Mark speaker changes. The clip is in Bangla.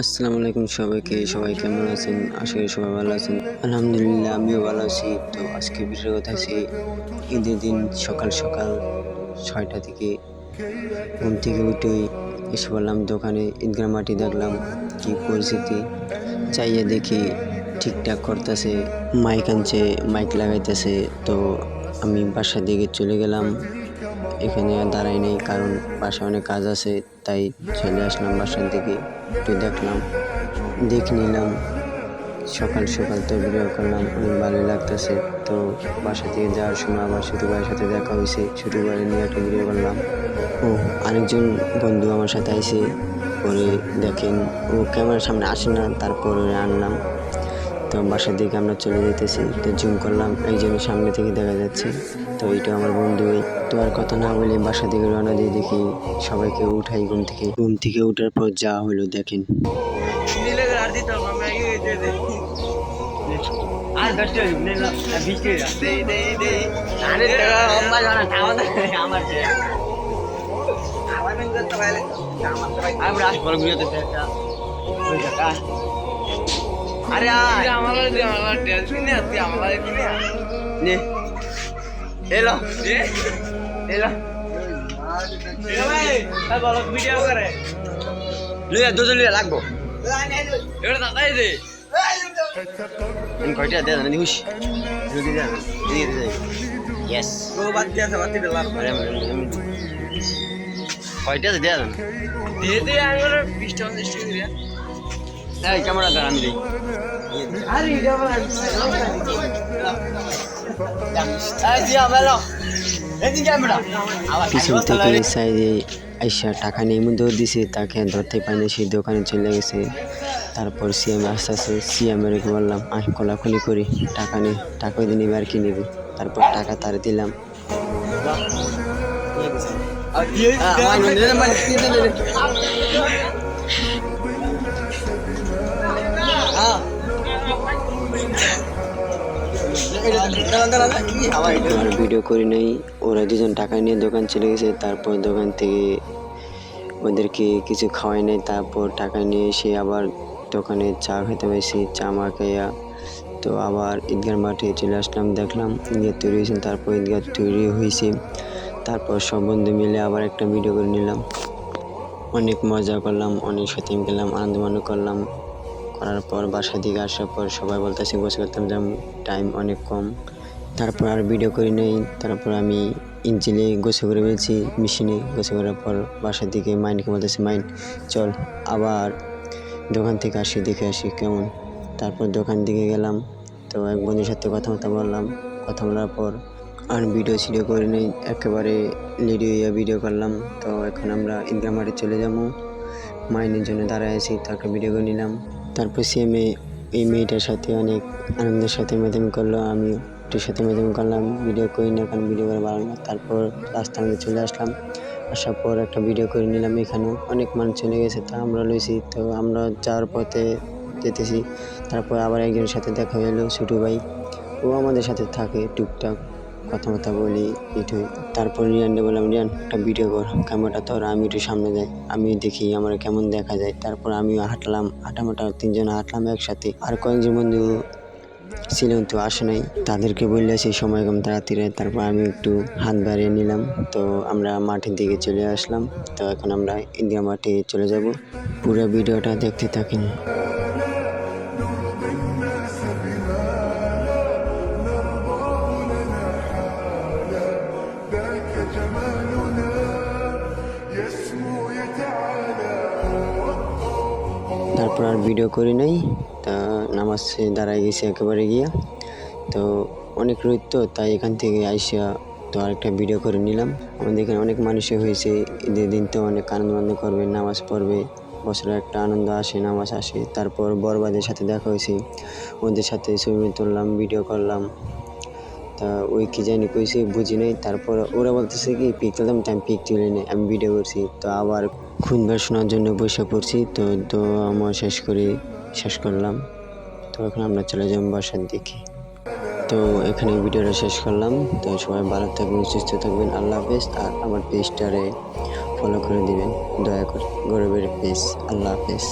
Speaker 1: আসসালামু আলাইকুম সবাইকে। সবাই কেমন আছেন? আশা করি সবাই ভালো আছেন। আলহামদুলিল্লাহ আমিও ভালো আছি। তো আজকে বিষয়ের কথা আছে ঈদের দিন সকাল সকাল ৬টা থেকে ঘুম থেকে উঠেই এসে পড়লাম দোকানে। ঈদগাহ মাঠে দেখলাম কি পরিস্থিতি, চাইয়া দেখি ঠিকঠাক করতেছে, মাইক আনছে, মাইক লাগাইতেছে। তো আমি বাসার দিকে চলে গেলাম, এখানে আর দাঁড়াই নেই কারণ বাসায় অনেক কাজ আছে, তাই চলে আসলাম বাসার দিকে। একটু দেখলাম, দেখে নিলাম। সকাল সকাল তো ভিডিও করলাম, অনেক ভালোই লাগতেছে। তো বাসা থেকে যাওয়ার সময় আবার ছোটো ভাইয়ের সাথে দেখা হয়েছে, ছোটো ভাইয়ের নিয়ে একটা ভিডিও করলাম। ও আরেকজন বন্ধু আমার সাথে আইসে, পরে দেখেন ও ক্যামেরার সামনে আসে না, তারপরে আনলাম। তো বাসার দিকে আমরা চলে যেতেছি, তো জুম করলাম, একজনের সামনে থেকে দেখা যাচ্ছে। তো এইটা আমার বন্ধুই। তো আর কথা না বলে বাসা থেকে রওনা দিয়ে দেখি সবাইকে উঠাই ঘুম থেকে উঠার পর যা হলো দেখেন।
Speaker 2: अरे आम्हाला दे, आम्हाला ड्रेस भी नहीं आती, आम्हाला भी नहीं आती। ले लो ले लो भाई, काय बोलो वीडियो करे ले दो ले लागो एवढं दादा दे इन कोटिया दे ना निहुश जल्दी दे यस वो बात क्या बात दे ला अरे कोटिया दे दे आंगोर 20 টাকা 30 টাকা দিরা এই ক্যামেরা ধর আমি দেই আরে এটা বল এই দিয়া ভালো এই ক্যামেরা
Speaker 1: পিছন থেকে সাইডে আইসা টাকা নিয়ে মধ্যে দিছে, তাকে ধরতে পারিনি, সেই দোকানে চলে গেছে। তারপর সিএম আস্তে আস্তে সিএমের বললাম আমি কোলাকুলি করি, টাকা নে, টাকা দিয়ে নিবে আর কি নেবে। তারপর টাকা তার দিলাম। আর ভিডিও করি নাই, ওরা দুজন টাকা নিয়ে দোকান চলে গেছে। তারপর দোকান থেকে ওদেরকে কিছু খাওয়াই নাই, তারপর টাকা নিয়ে এসে আবার দোকানে চা খেতে পেয়েছি, চা মা খাইয়া তো আবার ঈদগাহ মাঠে চলে আসলাম। দেখলাম ঈদগাহ তৈরি হয়েছে, তারপর ঈদগাহ তৈরি হয়েছে। তারপর সব বন্ধু মিলে আবার একটা ভিডিও করে নিলাম, অনেক মজা করলাম, অনেক শপিং গেলাম, আনন্দ করলাম। করার পর বাসা দিকে আসার পর সবাই বলতেছে গোসল করতাম, যেমন টাইম অনেক কম, তারপর আর ভিডিও করি নেই। তারপর আমি ইঞ্জিলে গোসল করে ফেলছি, মেশিনে গোসল করার পর বাসার দিকে মাইন্ডকে বলতেছি মাইন্ড চল আবার দোকান থেকে আসি, দেখে আসি কেমন। তারপর দোকান দিকে গেলাম, তো এক বন্ধুর সাথে কথা বললাম, কথা বলার পর আর ভিডিও করি নেই, একেবারে রেডি হইয়া ভিডিও করলাম। তো এখন আমরা ঈদগাহ মাঠে চলে যাবো, মাইনের জন্য দাঁড়ায় আছি, তাকে ভিডিও করে নিলাম। তারপর সে এই মেয়েটার সাথে অনেক আনন্দের সাথে মেদামি করলো, আমি একটু সাথে মেদামি করলাম, ভিডিও করি না কারণ ভিডিও করে ভালো না। তারপর রাস্তার মধ্যে চলে আসলাম, আসার পর একটা ভিডিও করে নিলাম। এখানেও অনেক মানুষ চলে গেছে, তা আমরা লইছি। তো আমরা যাওয়ার পথে যেতেছি, তারপর আবার একজনের সাথে দেখা হলো, ছোটো ভাই, ও আমাদের সাথে থাকে, টুকটাক কথা বলি এটুই। তারপর রিয়ানকে বললাম রিয়ান একটা ভিডিও কর, ক্যামেরাটা ধর, আমি একটু সামনে যাই, আমি দেখি আমার কেমন দেখা যায়। তারপর আমিও হাঁটলাম, হাঁটামাটা 3 জন হাঁটলাম একসাথে। আর কয়েকজন বন্ধু ছিলেন তো আসে নাই, তাদেরকে বললে সেই সময় কম তাড়াতাড়ি। তারপর আমি একটু হাত বাড়িয়ে নিলাম, তো আমরা মাঠের দিকে চলে আসলাম। তো এখন আমরা ঈদগাহ মাঠে চলে যাব, পুরো ভিডিওটা দেখতে থাকেন। তারপর আর ভিডিও করি নাই, তা নামাজে দাঁড়ায় গেছি একেবারে গিয়া। তো অনেক রোদ, তো তাই এখান থেকে আইসা তো আরেকটা ভিডিও করে নিলাম। আমাদের এখানে অনেক মানুষই হয়েছে, ঈদের দিন তো অনেক আনন্দ করবে, নামাজ পড়বে, বছরে একটা আনন্দ আসে, নামাজ আসে। তারপর বড়বাদের সাথে দেখা হয়েছে, ওদের সাথে ছবি তুললাম, ভিডিও করলাম। তা ওই কি জানি কইছে বুঝি নাই। তারপর ওরা বলতেছে কি পিক তুলতাম, আমি পিক তুলে নেই, আমি ভিডিও করছি। তো আবার খুনবার শোনার জন্য বসে পড়ছি। তো আমার শেষ করলাম। তো এখন আমরা চলে যাব বাসার দিকে। তো এখানে ভিডিওটা শেষ করলাম। তো সবাই ভালো থাকবেন, সুস্থ থাকবেন, আল্লাহ হাফেজ। আর আমার পেজটারে ফলো করে দিবেন দয়া করে, গৌরবের পেজ। আল্লাহ হাফেজ।